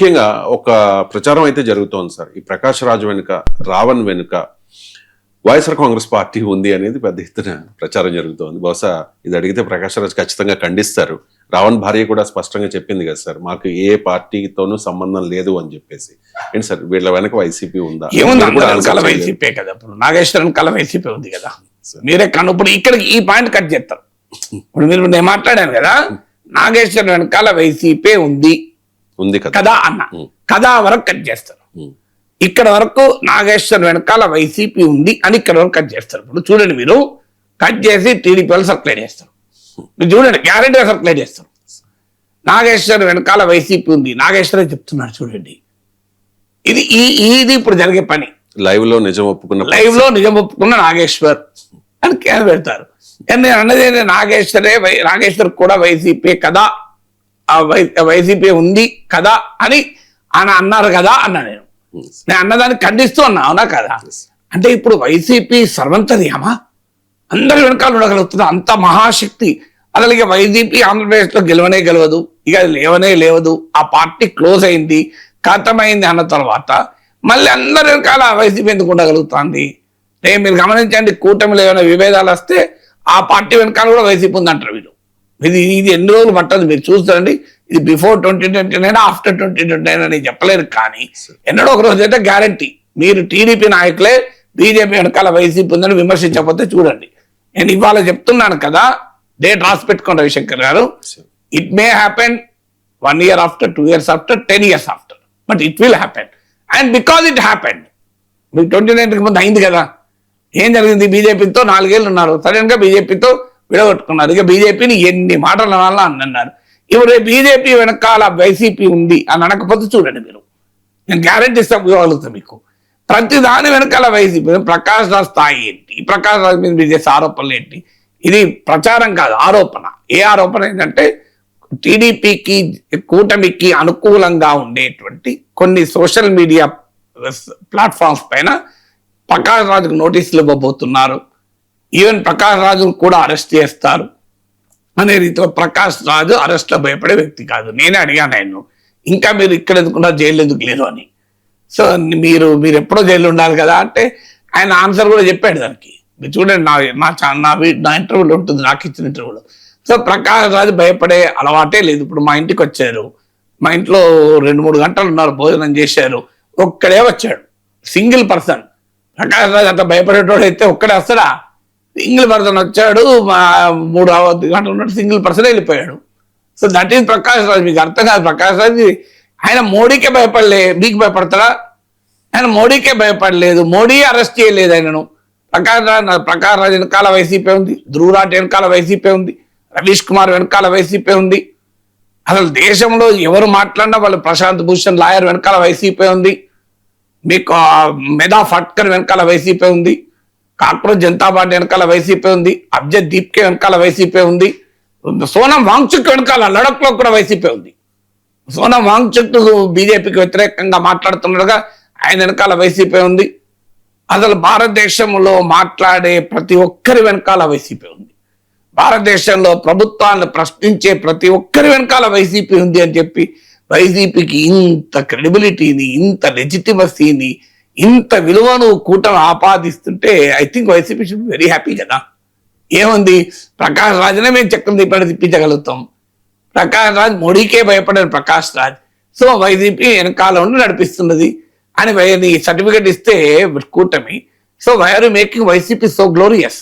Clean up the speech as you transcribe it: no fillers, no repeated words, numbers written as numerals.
ముఖ్యంగా ఒక ప్రచారం అయితే జరుగుతోంది సార్. ఈ ప్రకాష్ రాజ్ వెనుక, రావణ్ వెనుక వైఎస్ఆర్ కాంగ్రెస్ పార్టీ ఉంది అనేది పెద్ద ఎత్తున ప్రచారం జరుగుతోంది. బహుశా ఇది అడిగితే ప్రకాష్ రాజ్ ఖచ్చితంగా ఖండిస్తారు. రావణ్ భార్య కూడా స్పష్టంగా చెప్పింది కదా సార్, మాకు ఏ పార్టీతోనూ సంబంధం లేదు అని చెప్పేసి. ఏంటి సార్ వీళ్ళ వెనక వైసీపీ ఉందా? వైసీపీ కదా, ఇప్పుడు నాగేశ్వరన్ కల వైసీపీ ఉంది కదా. మీరే ఇప్పుడు ఇక్కడ ఈ పాయింట్ కట్ చేస్తారు. ఇప్పుడు మీరు నేను మాట్లాడాను కదా, నాగేశ్వరన్ వెనకాల వైసీపీ ఉంది కదా అన్న, కదా వరకు కట్ చేస్తారు. ఇక్కడ వరకు నాగేశ్వర్ వెనకాల వైసీపీ ఉంది అని ఇక్కడ వరకు కట్ చేస్తారు. ఇప్పుడు చూడండి, మీరు కట్ చేసి టీడీపీ వాళ్ళు సర్క్యులేట్ చేస్తారు. మీరు చూడండి, గ్యారెంటీగా సర్క్యులేట్ చేస్తారు. నాగేశ్వర్ వెనకాల వైసీపీ ఉంది, నాగేశ్వరే చెప్తున్నాడు చూడండి. ఇది ఇప్పుడు జరిగే పని. లైవ్ లో నిజం ఒప్పుకున్న నాగేశ్వర్ అని కేర్ పెడతారు. నేను అన్నది నాగేశ్వర్ కూడా వైసీపీ కదా, వైసీపీ ఉంది కదా అని అన్నారు కదా అన్నా. నేను అన్నదాన్ని ఖండిస్తూ అన్నా, అవునా కదా? అంటే ఇప్పుడు వైసీపీ సర్వంతర్యామా, అందరి వెనకాల ఉండగలుగుతుంది, అంత మహాశక్తి. అసలు వైసీపీ ఆంధ్రప్రదేశ్ లో గెలవదు, ఇక లేవదు. ఆ పార్టీ క్లోజ్ అయింది, ఖతమైంది అన్న తర్వాత మళ్ళీ అందరి వెనకాల వైసీపీ ఎందుకు ఉండగలుగుతుంది? మీరు గమనించండి, కూటమిలో ఏమైనా విభేదాలు వస్తే ఆ పార్టీ వెనకాల కూడా వైసీపీ ఉందంటారు వీళ్ళు. ఇది ఎన్ని రోజులు పట్టదు మీరు చూస్తారండి. ఇది బిఫోర్ 2029 ఆఫ్టర్ 2029 అని చెప్పలేరు, కానీ ఎన్నడో ఒక రోజు అయితే గ్యారంటీ. మీరు టీడీపీ నాయకులే బీజేపీ వెనకాల వైసీపీ ఉందని విమర్శించకపోతే చూడండి. నేను ఇవాళ చెప్తున్నాను కదా, డేట్ రాసి పెట్టుకోండి రవిశంకర్ గారు. It may happen 1 year after, 2 years after, 10 years after, but it will happen. And because it happen, మీకు 29కి ముందు అయింది కదా. ఏం జరిగింది? బీజేపీతో 4 ఏళ్ళు ఉన్నారు, సడన్ గా బీజేపీతో విడగొట్టుకున్నారు. ఇక బీజేపీని ఎన్ని మాటలు అనాలా అని అన్నారు. ఇప్పుడు బీజేపీ వెనకాల వైసీపీ ఉంది అని అనకపోతే చూడండి, మీరు నేను గ్యారెంటీ ఇవ్వగలుగుతాను మీకు. ప్రతి దాని వెనకాల వైసీపీ. ప్రకాష్ రాజ్ స్థాయి ఏంటి, ప్రకాష్ రాజ్ మీద మీరు చేసే ఆరోపణలు ఏంటి? ఇది ప్రచారం కాదు, ఆరోపణ. ఏ ఆరోపణ ఏంటంటే, టీడీపీకి కూటమికి అనుకూలంగా ఉండేటువంటి కొన్ని సోషల్ మీడియా ప్లాట్ఫామ్స్ పైన ప్రకాష్ రాజుకు నోటీసులు ఇవ్వబోతున్నారు, ఈవెన్ ప్రకాష్ రాజును కూడా అరెస్ట్ చేస్తారు అనే రీతిలో. ప్రకాష్ రాజు అరెస్ట్లో భయపడే వ్యక్తి కాదు. నేనే అడిగాను ఆయన, ఇంకా మీరు ఇక్కడ ఎందుకున్నారు, జైలు ఎందుకు లేదు అని. సో మీరు ఎప్పుడో జైలు ఉండాలి కదా అంటే ఆయన ఆన్సర్ కూడా చెప్పాడు దానికి. మీరు చూడండి, నా ఇంటర్వ్యూలో ఉంటుంది, నాకు ఇచ్చిన ఇంటర్వ్యూలో. సో ప్రకాష్ రాజు భయపడే అలవాటే లేదు. ఇప్పుడు మా ఇంటికి వచ్చారు, మా ఇంట్లో 2-3 గంటలు ఉన్నారు, భోజనం చేశారు, ఒక్కడే వచ్చాడు, సింగిల్ పర్సన్. ప్రకాష్ రాజు అంత భయపడేటోడు అయితే ఒక్కడే వస్తాడా? సింగిల్ పర్సన్ వచ్చాడు, 3 గంటలు ఉన్నట్టు సింగిల్ పర్సన్ వెళ్ళిపోయాడు. So that is Prakash Raj. మీకు అర్థం కాదు. ప్రకాష్ రాజ్ ఆయన మోడీకే భయపడలే, మీకు భయపడతాడా? ఆయన మోడీకే భయపడలేదు, మోడీ అరెస్ట్ చేయలేదు ఆయనను. ప్రకాష్ రాజ్ వెనకాల వైసీపీ ఉంది, ధ్రువరాజ్ వెనకాల వైసీపీ ఉంది, రవీష్ కుమార్ వెనకాల వైసీపీ ఉంది. అసలు దేశంలో ఎవరు మాట్లాడినా వాళ్ళు, ప్రశాంత్ భూషణ్ లాయర్ వెనకాల వైసీపీ ఉంది, మీకు మెదా ఫట్కర్ వెనకాల వైసీపీ ఉంది, కాక్రోచ్ జనతా పార్టీ వెనకాల వైసీపీ ఉంది, అబ్జద్ దీప్కే వెనకాల వైసీపీ ఉంది, సోనం వాంగ్చుక్ వెనకాల లడఖ్లో కూడా వైసీపీ ఉంది. సోనం వాంగ్చుక్ బీజేపీకి వ్యతిరేకంగా మాట్లాడుతుండగా ఆయన వెనకాల వైసీపీ ఉంది. అసలు భారతదేశంలో మాట్లాడే ప్రతి ఒక్కరి వెనకాల వైసీపీ ఉంది. భారతదేశంలో ప్రభుత్వాన్ని ప్రశ్నించే ప్రతి ఒక్కరి వెనకాల వైసీపీ ఉంది అని చెప్పి వైసీపీకి ఇంత క్రెడిబిలిటీని, ఇంత లెజిటిమసీని, ఇంత విలువను కూటమి ఆపాదిస్తుంటే I think YCP should be very happy కదా. ఏముంది, ప్రకాష్ రాజ్నే మేము చక్రం తిప్పించగలుగుతాం. ప్రకాష్ రాజ్ మోడీకే భయపడే ప్రకాష్ రాజ్. సో వైసీపీ వెనకాల ఉండి నడిపిస్తున్నది అని సర్టిఫికేట్ ఇస్తే కూటమి. So why are you making YCP so glorious?